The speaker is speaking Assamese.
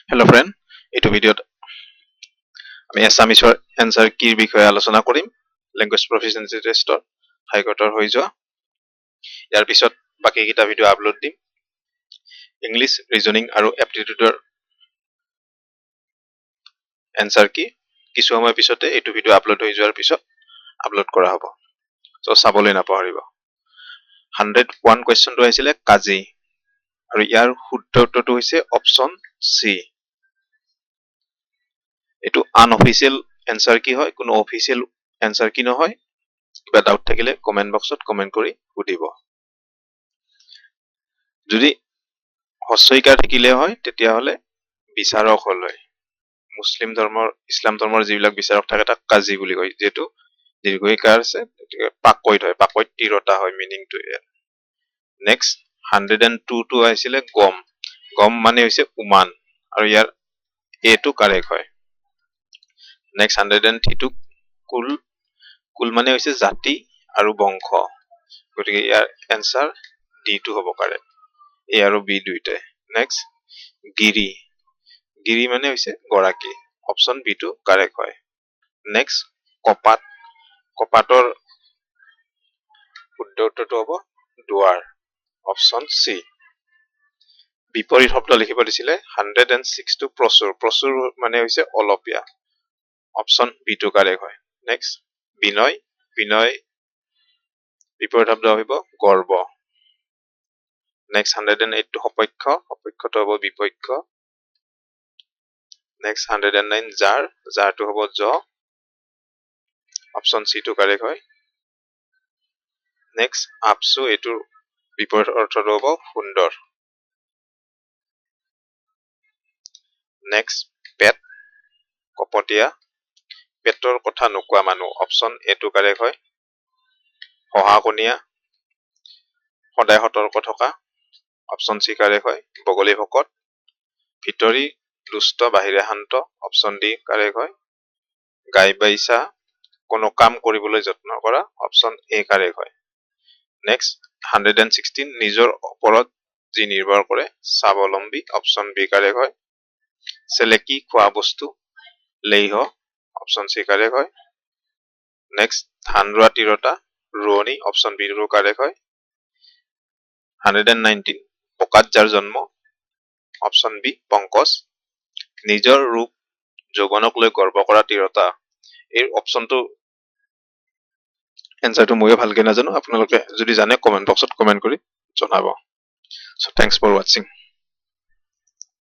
Hello friend, এইটো ভিডিঅ'ত আমি এছামিছৰ এনসাৰ কিৰ বিষয়ে আলোচনা কৰিম। লেংগুৱেজ প্ৰফিচিয়েন্সি টেষ্টৰ হাইকোৰ্টৰ হৈ যোৱা। ইয়াৰ পিছত বাকী কেইটা ভিডিঅ' আপলোড দিম। ইংলিছ, ৰিজনিং আৰু এপ্টিটিউডৰ এনসাৰ কি কিছু সময় পিছতে এইটো ভিডিঅ' আপলোড হৈ যোৱাৰ পিছত আপলোড কৰা হ'ব। সো চাবলৈ নাপাহৰিব। 101 কোৱেশ্চনটো আহিছিলে কাজি আৰু ইয়াৰ শুদ্ধ উত্তৰটো হৈছে অপচন চি। এইটো আনঅফিচিয়েল এনসাৰ কি হয়, কোনো অফিচিয়েল এনসাৰ কি নহয়। কিবা ডাউট থাকিলে কমেন্ট বক্সত কমেন্ট কৰি সুধিব। যদি হস্যইকাৰ থাকিলে হয় তেতিয়াহলে বিচাৰক হল হয়। মুছলিম ধৰ্মৰ, ইছলাম ধৰ্মৰ যিবিলাক বিচাৰক থাকে তাক কাজী বুলি কয়। যেহেতু দীৰ্ঘইকাৰ আছে পাকৈত হয়, পাকৈত তিৰতা হয় মিনিংটো। নেক্সট 102 টো আহিছিলে গম। গম মানে হৈছে উমান আৰু ইয়াৰ এটো কাৰেক্ট হয়। নেক্সট 103 টো কুল। কুল মানে হৈছে জাতি আৰু বংশ, গতিকে ইয়াৰ এনসাৰ ডি টো হ'ব কাৰেক্ট। এ আৰু বি দুইটাই। নেক্সট গিৰি। গিৰি মানে হৈছে গৰাকী, অপচন বি টো কাৰেক্ট হয়। নেক্সট কপাত। কপাতৰ শুদ্ধ উত্তৰটো হ'ব দুৱাৰ, অপচন চি। বিপৰীত শব্দ লিখিব দিছিলে 106 টো প্ৰচুৰ। প্ৰচুৰ মানে হৈছে অলপীয়া, অপচন বি টো কাৰেক্ট হয়। নেক্সট বিনয়। বিনয় বিপৰীত শব্দ আহিব গৰ্ব। নেক্সট 108 টো সপক্ষ। সপক্ষটো হ'ব বিপক্ষ। নেক্সট 109 জাৰ। জাৰটো হ'ব জ, অপচন চি টো কাৰেক্ট হয়। নেক্সট আপচু, এইটোৰ বিপৰীত অৰ্থটো হ'ব সুন্দৰ। নেক্সট পেট। কপটীয়া। পেটৰ কথা নোকোৱা মানুহ, অপচন এ টো কাৰেক্ট হয়। শহাকনীয়া, সদায় সতৰ্ক থকা, অপচন চি কাৰেক্ট হয়। বগলী ভকত, ভিতৰি দুষ্ট বাহিৰে শান্ত, অপচন ডি কাৰেক্ট হয়। গাই বাইছা, কোনো কাম কৰিবলৈ যত্ন কৰা, অপচন এ কাৰেক্ট হয়। নেক্সট 116 নিজৰ ওপৰত যি নিৰ্ভৰ কৰে, স্বাৱলম্বী, অপচন বি কাৰেক্ট হয়। চেলেকি খোৱা বস্তু, লেইহ, অপচন চি কাৰেক্ট হয়। নেক্সট ধান ৰোৱা তিৰতা, ৰোৱনী, অপচন বি টো কাৰেক্ট হয়। 119 পকাত যাৰ জন্ম, অপচন বি পংকজ। নিজৰ ৰূপ যৌৱনক লৈ গৰ্ব কৰা তিৰতা, এই অপচনটো এনসাৰটো ময়ো ভালকে নাজানো। আপোনালোকে যদি জানে কমেন্ট বক্সত কমেন্ট কৰি জনাব। So thanks for watching.